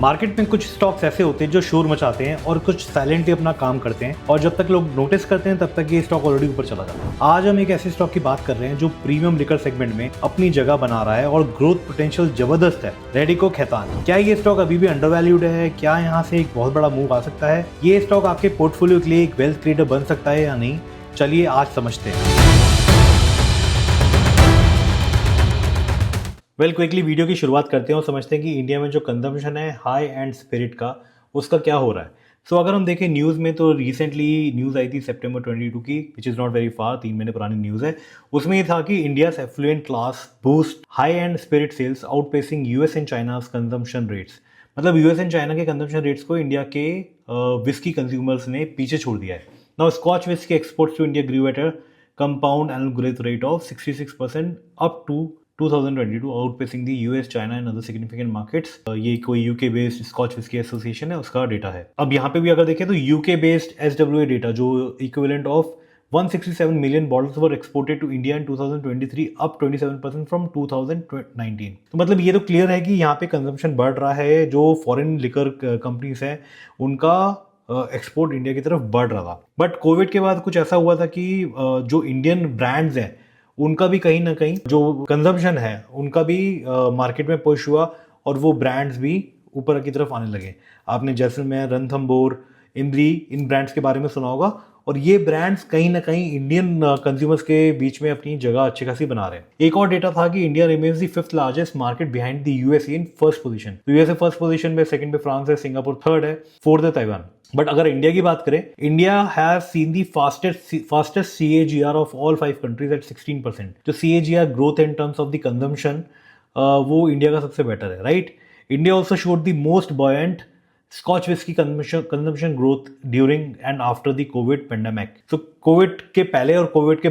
Market में कुछ stocks ऐसे होते हैं जो शोर मचाते हैं और कुछ साइलेंटली अपना काम करते हैं और जब तक लोग नोटिस करते हैं तब तक ये स्टॉक ऑलरेडी ऊपर चला जाता है। आज हम एक ऐसे स्टॉक की बात कर रहे हैं जो प्रीमियम लिकर सेगमेंट में अपनी जगह बना रहा है और ग्रोथ पोटेंशियल जबरदस्त है। रेडिको खैतान। क्या ये स्टॉक अभी भी अंडरवैल्यूड है? क्या यहाँ से एक बहुत बड़ा मूव आ सकता है? ये स्टॉक आपके पोर्टफोलियो के लिए एक वेल्थ क्रिएटर बन सकता है या नहीं? चलिए आज समझते हैं। क्विकली वीडियो की शुरुआत करते हैं और समझते हैं कि इंडिया में जो कंजम्पशन है हाई एंड स्पिरिट का, उसका क्या हो रहा है। अगर हम देखें न्यूज़ में तो रिसेंटली न्यूज़ आई थी सितंबर 22 की, which is not very far, 3 महीने पुरानी न्यूज़ है। उसमें ये था कि India affluent class boost high and spirit sales outpacing US and China's consumption rates. मतलब यूएस एंड चाइना के कंजम्पशन रेट्स को इंडिया के विस्की कंज्यूमर्स ने पीछे छोड़ दिया है। Now scotch whisky exports to India grew at a compound annual growth rate of 66% up to 2022, outpacing the US, China and other significant markets. ये कोई UK based Scotch whisky association है, उसका data है। अब यहाँ पे भी अगर देखें तो यूके बेस्ड एसडब्ल्यूए डेटा जो equivalent of 167 million bottles were exported to India in 2023, up 27% from 2019। तो मतलब ये तो क्लियर है कि यहाँ पे कंजम्पशन बढ़ रहा है। जो फॉरेन लिकर कंपनीज हैं उनका एक्सपोर्ट इंडिया की तरफ बढ़ रहा था। बट कोविड के बाद कुछ ऐसा हुआ था कि जो इंडियन ब्रांड्स हैं उनका भी कहीं ना कहीं जो कंजम्पशन है उनका भी मार्केट में पुश हुआ और वो ब्रांड्स भी ऊपर की तरफ आने लगे। आपने जैसलमेर, रणथंबोर, इंद्री, इन ब्रांड्स के बारे में सुना होगा और ये ब्रांड्स कहीं ना कहीं इंडियन कंज्यूमर्स के बीच में अपनी जगह अच्छी खासी बना रहे हैं। एक और डेटा था कि India remains the 5th largest market behind the USA in first position. तो यूएसए फर्स्ट पोजीशन में, सेकंड पे फ्रांस है, सिंगापुर थर्ड है, फोर्थ है ताइवान। बट अगर इंडिया की बात करें, India has seen the fastest CAGR of all 5 countries at 16%। जो CAGR growth in terms of the consumption, वो इंडिया का सबसे बेटर है, right. India also showed the most buoyant scotch whisky consumption growth during and after the covid pandemic. तो covid के पहले और Covid के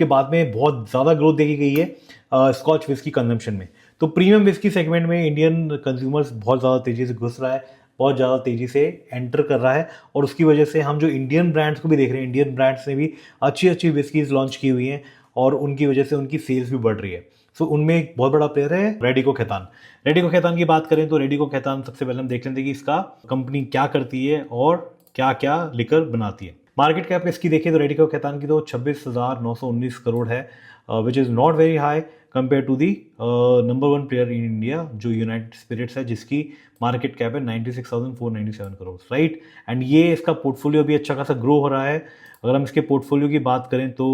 बाद में बहुत ज़्यादा ग्रोथ देखी गई है स्कॉच विस्की कंजम्पशन में। तो प्रीमियम विस्की सेगमेंट में इंडियन कंज्यूमर्स बहुत ज़्यादा तेज़ी से घुस रहा है, बहुत ज़्यादा तेज़ी से एंटर कर रहा है और उसकी वजह से हम जो इंडियन ब्रांड्स को भी देख रहे हैं, इंडियन ब्रांड्स ने भी अच्छी अच्छी विस्कीज लॉन्च की हुई हैं और उनकी वजह से उनकी सेल्स भी बढ़ रही है। उनमें एक बहुत बड़ा प्लेयर है रेडिको खैतान। रेडिको खैतान की बात करें तो रेडिको खैतान सबसे पहले हम देख लेते हैं कि इसका कंपनी क्या करती है और क्या क्या लिकर बनाती है। मार्केट कैप इसकी देखिए तो रेडिको खैतान की तो 26,919 करोड़ है, which is not very high compare to the number 1 player in India जो यूनाइटेड स्पिरिट्स है, जिसकी मार्केट कैप है 96,497 करोड़, राइट। एंड ये इसका पोर्टफोलियो भी अच्छा खासा ग्रो हो रहा है। अगर हम इसके पोर्टफोलियो की बात करें तो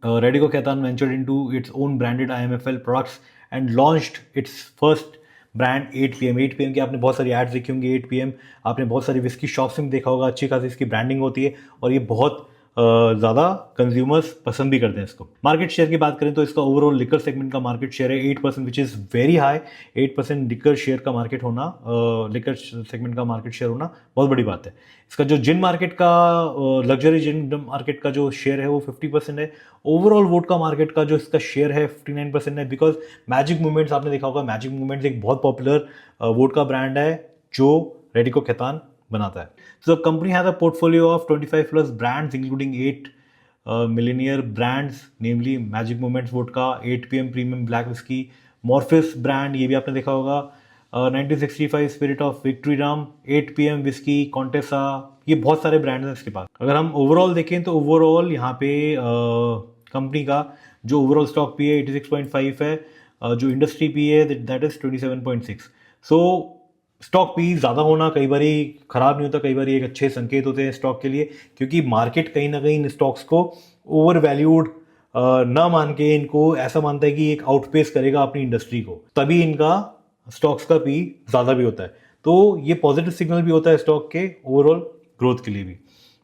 Radico Khaitan ventured into its own branded IMFL products and launched it's first brand 8 PM। 8 PM की आपने बहुत सारी एड्स देखी होंगी। 8 PM आपने बहुत सारी विस्की शॉप्स में देखा होगा, अच्छी खासी इसकी ब्रांडिंग होती है और ये बहुत ज़्यादा कंज्यूमर्स पसंद भी करते हैं इसको। मार्केट शेयर की बात करें तो इसका ओवरऑल लिकर सेगमेंट का मार्केट शेयर है 8%, which is very high. 8% liquor share का मार्केट होना, लिकर सेगमेंट का मार्केट शेयर होना बहुत बड़ी बात है। इसका जो जिन मार्केट का, लग्जरी जिन मार्केट का जो शेयर है वो 50% है। ओवरऑल वोडका मार्केट का जो इसका शेयर है 59% है। बिकॉज मैजिक मोमेंट्स आपने देखा होगा, मैजिक मोमेंट्स एक बहुत पॉपुलर वोडका ब्रांड है जो रेडिको खैतान बनाता है। So the company has a portfolio of 25 plus brands including 8 millionaire brands, namely Magic Moments Vodka, 8 PM Premium Black Whiskey, Morpheus brand, ये भी आपने देखा होगा, 1965 Spirit of Victory Rum, 8 PM Whiskey, Contessa, ये बहुत सारे ब्रांड्स हैं इसके पास। अगर हम ओवरऑल देखें तो ओवरऑल यहाँ पे कंपनी का जो ओवरऑल स्टॉक पी है 86.5 है, जो इंडस्ट्री पी है that is 27.6। So stock P ज़्यादा होना कई बार खराब नहीं होता, कई बार एक अच्छे संकेत होते हैं स्टॉक के लिए, क्योंकि मार्केट कहीं ना कहीं इन स्टॉक्स को ओवर वैल्यूड ना मान के इनको ऐसा मानता है कि एक आउटपेस करेगा अपनी इंडस्ट्री को, तभी इनका स्टॉक्स का पी ज़्यादा भी होता है। तो ये पॉजिटिव सिग्नल भी होता है स्टॉक के ओवरऑल ग्रोथ के लिए भी।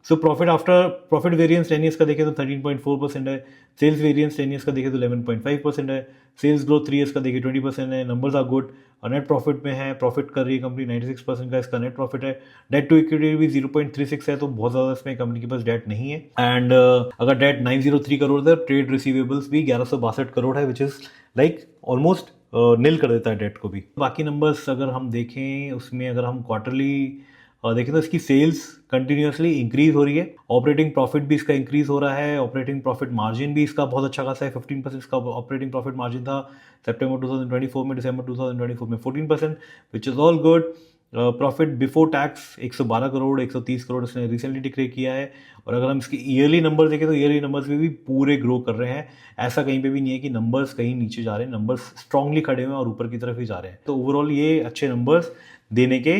सो प्रॉफिट वेरिएंस 10 ईयर्स का देखें तो 13.4% है। सेल्स वेरिएंस 10 ईयर्स का देखें तो 11.5% है। सेल्स ग्रोथ 3 ईयर्स का देखें 20% है। Numbers are good. Net profit में है, प्रॉफिट कर रही है कंपनी, 96% का इसका नेट प्रॉफिट है। डेट टू इक्विटी भी 0.36 है, तो बहुत ज़्यादा इसमें कंपनी के पास डेट नहीं है। एंड अगर डेट 903 करोड़ है, ट्रेड रिसीवेबल्स भी 1162 करोड़ है, which is like almost nil कर देता है डेट को भी। बाकी नंबर्स अगर हम देखें उसमें, अगर हम क्वार्टरली देखें तो इसकी सेल्स कंटिन्यूसली इंक्रीज हो रही है। ऑपरेटिंग प्रॉफिट भी इसका इंक्रीज हो रहा है। ऑपरेटिंग प्रॉफिट मार्जिन भी इसका बहुत अच्छा खासा है, 15% इसका ऑपरेटिंग प्रॉफिट मार्जिन था सितंबर 2024 में, दिसंबर 2024 में 14%, which is all good. Profit before tax 112 crore 130 crore इसने रिसेंटली डिक्लेयर किया है। और अगर हम इसके ईयरली नंबर देखें तो ईयरली नंबर्स में भी पूरे ग्रो कर रहे हैं। ऐसा कहीं पे भी नहीं है कि नंबर्स कहीं नीचे जा रहे हैं, नंबर्स स्ट्रांगली खड़े हुए हैं और ऊपर की तरफ ही जा रहे हैं। तो ओवरऑल ये अच्छे नंबर्स देने के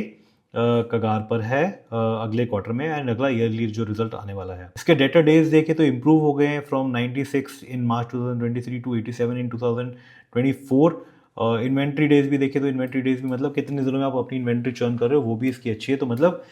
कगार पर है अगले क्वार्टर में एंड अगला ईयरली जो रिजल्ट आने वाला है। इसके डेटर डेज देखें तो इंप्रूव हो गए हैं from 96 in March 2023 to 87 in 2024। Inventory days भी देखें तो इन्वेंट्री डेज भी मतलब कितने दिनों में आप अपनी इन्वेंट्री चर्न कर रहे हो वो भी इसकी अच्छी है। तो मतलब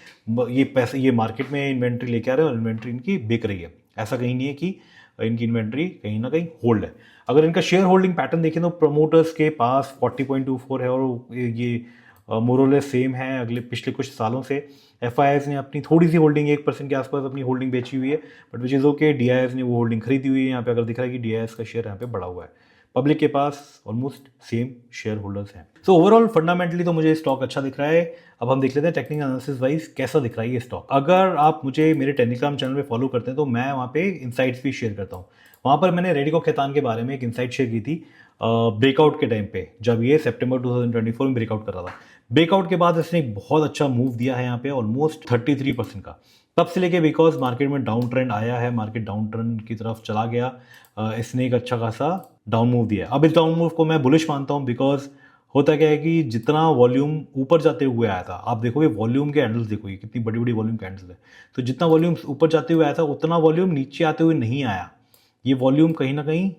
ये पैसे ये मार्केट में इन्वेंट्री लेके आ रहे हैं और इन्वेंट्री इनकी बिक रही है। ऐसा कहीं नहीं है कि इनकी इन्वेंट्री कहीं ना कहीं होल्ड है। अगर इनका शेयर होल्डिंग पैटर्न देखें तो प्रमोटर्स के पास 40.24 है और ये मोरलेस सेम है अगले पिछले कुछ सालों से। एफआईआईज ने अपनी थोड़ी सी होल्डिंग 1% के आसपास अपनी होल्डिंग बेची हुई है, but which is okay. DIIs ने वो होल्डिंग खरीदी हुई है। यहाँ पे अगर दिख रहा है कि डीआईएस का शेयर यहाँ पे बढ़ा हुआ है। पब्लिक के पास ऑलमोस्ट सेम शेयर होल्डर्स हैं। सो ओवरऑल फंडामेंटली तो मुझे स्टॉक अच्छा दिख रहा है। अब हम देख लेते हैं टेक्निकल एनालिसिस वाइज कैसा दिख रहा है ये स्टॉक। अगर आप मुझे मेरे टेलीग्राम चैनल पे फॉलो करते हैं तो मैं वहाँ पे इनसाइट्स भी शेयर करता हूँ। वहाँ पर मैंने रेडिको खैतान के बारे में एक इनसाइट शेयर की थी ब्रेकआउट के टाइम पे, जब ये सितंबर 2024 में ब्रेकआउट कर रहा था। ब्रेकआउट के बाद इसने एक बहुत अच्छा मूव दिया है यहाँ पे ऑलमोस्ट 33% का। तब से लेके बिकॉज मार्केट में डाउन ट्रेंड आया है, मार्केट डाउन ट्रेंड की तरफ चला गया, इसने एक अच्छा खासा डाउन मूव दिया है। अब इस डाउन मूव को मैं बुलिश मानता हूँ बिकॉज होता क्या है कि जितना वॉल्यूम ऊपर जाते हुए आया था, आप देखोगे वॉल्यूम के हैंडल्स देखो, ये कितनी बड़ी बड़ी वॉल्यूम के हैंडल्स है। तो जितना वॉल्यूम ऊपर जाते हुए आया था उतना वॉल्यूम नीचे आते हुए नहीं आया। ये वॉल्यूम कहीं ना कहीं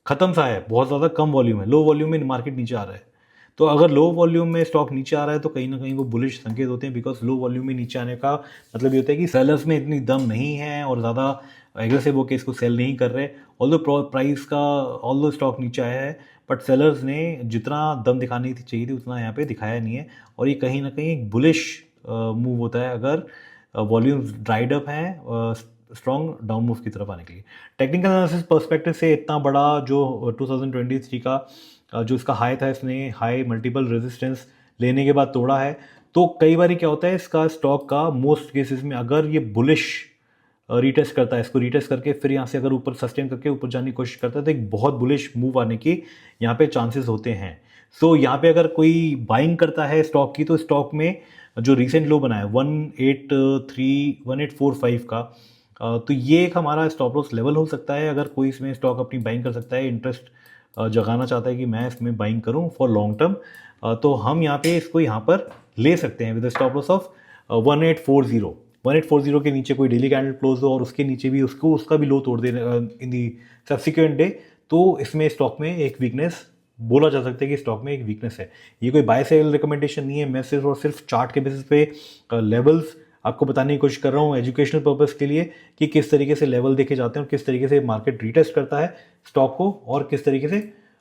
खत्म सा है, बहुत ज़्यादा कम वॉल्यूम है, लो वॉल्यूम में मार्केट नीचे आ रहा है। तो अगर लो वॉल्यूम में स्टॉक नीचे आ रहा है तो कहीं ना कहीं वो बुलिश संकेत होते हैं बिकॉज लो वॉल्यूम में नीचे आने का मतलब ये होता है कि सेलर्स में इतनी दम नहीं है और ज़्यादा एग्रेसिव होकर इसको सेल नहीं कर रहे। ऑल्दो प्राइस का ऑल्दो स्टॉक नीचे आया है बट सेलर्स ने जितना दम दिखानी थी चाहिए थी उतना यहाँ पे दिखाया नहीं है और ये कहीं ना कहीं एक बुलिश मूव होता है अगर वॉल्यूम्स ड्राइड अप हैं स्ट्रॉन्ग डाउन मूव की तरफ आने के लिए। टेक्निकल एनालिसिस पर्सपेक्टिव से इतना बड़ा जो 2023 का जो इसका हाई था, इसने हाई मल्टीपल रेजिस्टेंस लेने के बाद तोड़ा है। तो कई बार क्या होता है इसका स्टॉक का मोस्ट केसेस में अगर ये बुलिश रीटेस्ट करता है, इसको रीटेस्ट करके फिर यहाँ से अगर ऊपर सस्टेन करके ऊपर जाने की कोशिश करता है तो एक बहुत बुलिश मूव आने की यहाँ पे चांसेस होते हैं। सो यहाँ पे अगर कोई बाइंग करता है स्टॉक की तो स्टॉक में जो रिसेंट लो बना है 1845 का, तो ये एक हमारा स्टॉप लॉस लेवल हो सकता है। अगर कोई इसमें स्टॉक अपनी बाइंग कर सकता है, इंटरेस्ट जगाना चाहता है कि मैं इसमें बाइंग करूं फॉर लॉन्ग टर्म, तो हम यहाँ पे इसको यहाँ पर ले सकते हैं विद स्टॉप लॉस ऑफ 1840 के नीचे कोई डेली कैंडल क्लोज हो और उसके नीचे भी उसका भी लो तोड़ दे इन दी सब्सिक्वेंट डे, तो इसमें स्टॉक में एक वीकनेस बोला जा सकता है कि स्टॉक में एक वीकनेस है। ये कोई बाय सेल रिकमेंडेशन नहीं है, मैं सिर्फ और सिर्फ चार्ट के बेसिस पे लेवल्स आपको बताने की कोशिश कर रहा हूँ एजुकेशनल पर्पस के लिए कि किस तरीके से लेवल देखे जाते हैं और किस तरीके से मार्केट रीटेस्ट करता है स्टॉक को और किस तरीके से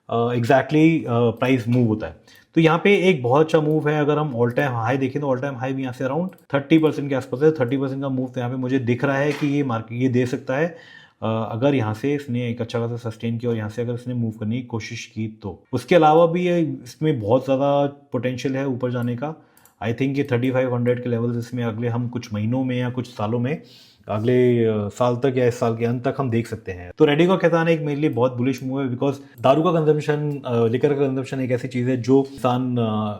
एग्जैक्टली प्राइस मूव होता है। तो यहाँ पे एक बहुत अच्छा मूव है। अगर हम ऑल टाइम हाई देखें तो ऑल टाइम हाई भी यहाँ से अराउंड 30% के आसपास है। 30% का मूव तो यहाँ पे मुझे दिख रहा है कि ये मार्केट ये दे सकता है अगर यहाँ से इसने एक अच्छा खासा सस्टेन किया और यहाँ से अगर इसने मूव करने की कोशिश की तो। उसके अलावा भी इसमें बहुत ज़्यादा पोटेंशियल है ऊपर जाने का। आई थिंक ये 3500 के लेवल्स इसमें अगले हम कुछ महीनों में या कुछ सालों में अगले साल तक या इस साल के अंत तक हम देख सकते हैं। तो रेडिको खैतान एक मेरे लिए बहुत बुलिश मूव है बिकॉज दारू का कंजम्पशन, लिकर का कंजम्पशन एक ऐसी चीज़ है जो इंसान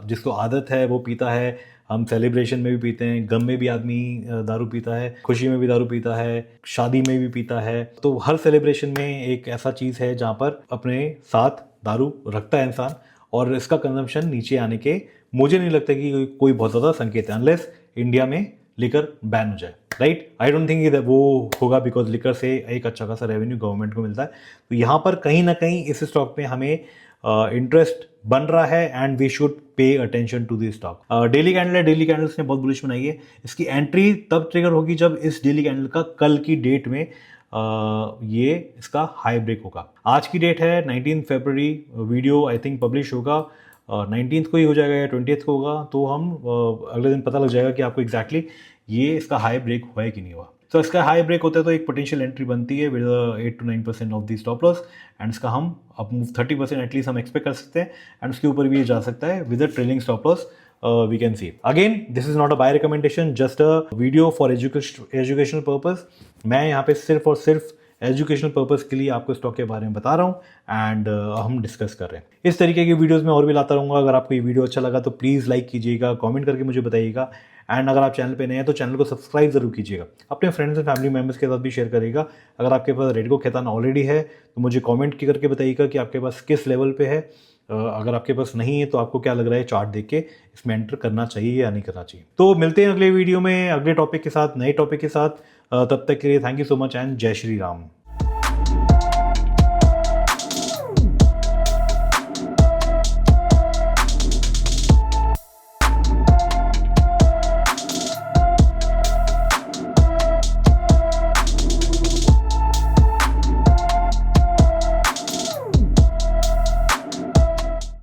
जिसको आदत है वो पीता है। हम सेलिब्रेशन में भी पीते हैं, गम में भी आदमी दारू पीता है, खुशी में भी दारू पीता है, शादी में भी पीता है। तो हर सेलिब्रेशन में एक ऐसा चीज़ है जहाँ पर अपने साथ दारू रखता है इंसान और इसका कंजम्पशन नीचे आने के मुझे नहीं लगता कि कोई बहुत ज़्यादा संकेत है अनलेस इंडिया में लिकर बैन हो जाए, राइट। आई डोंट थिंक वो होगा बिकॉज लिकर से एक अच्छा खासा रेवेन्यू गवर्नमेंट को मिलता है। तो यहाँ पर कहीं ना कहीं इस स्टॉक में हमें इंटरेस्ट बन रहा है and we should pay attention to this stock. Daily candle है, डेली कैंडल्स ने बहुत बुलिश बनाई है। इसकी एंट्री तब ट्रिगर होगी जब इस डेली कैंडल का कल की डेट में ये इसका हाई ब्रेक होगा। आज की डेट है 19 फरवरी, वीडियो आई थिंक पब्लिश होगा 19th को ही हो जाएगा या 20th को होगा, तो हम अगले दिन पता लग जाएगा कि आपको एग्जैक्टली ये इसका हाई ब्रेक हुआ है कि नहीं हुआ। तो इसका हाई ब्रेक होता है तो एक पोटेंशियल एंट्री बनती है with 8 to 9% of the stop loss and इसका हम अब 30% एटलीस्ट हम एक्सपेक्ट कर सकते हैं एंड उसके ऊपर भी ये जा सकता है with a trailing stop loss. We can see again this is not a buy recommendation, just a video for educational purpose। मैं यहाँ पे सिर्फ और सिर्फ एजुकेशनल पर्पज़ के लिए आपको स्टॉक के बारे में बता रहा हूँ एंड हम डिस्कस कर रहे हैं। इस तरीके की वीडियोज़ मैं और भी लाता रहूँगा। अगर आपको ये वीडियो अच्छा लगा तो प्लीज़ लाइक कीजिएगा, कमेंट करके मुझे बताइएगा एंड अगर आप चैनल पे नए हैं तो चैनल को सब्सक्राइब जरूर कीजिएगा। अपने फ्रेंड्स एंड फैमिली मेम्बर्स के साथ भी शेयर करिएगा। अगर आपके पास रेडको खैतान ऑलरेडी है तो मुझे कमेंट करके बताइएगा कि आपके पास किस लेवल पे है। अगर आपके पास नहीं है तो आपको क्या लग रहा है चार्ट देख के इसमें एंटर करना चाहिए या नहीं करना चाहिए। तो मिलते हैं अगले वीडियो में अगले टॉपिक के साथ, नए टॉपिक के साथ। तब तक के लिए thank you so much and जय श्री राम।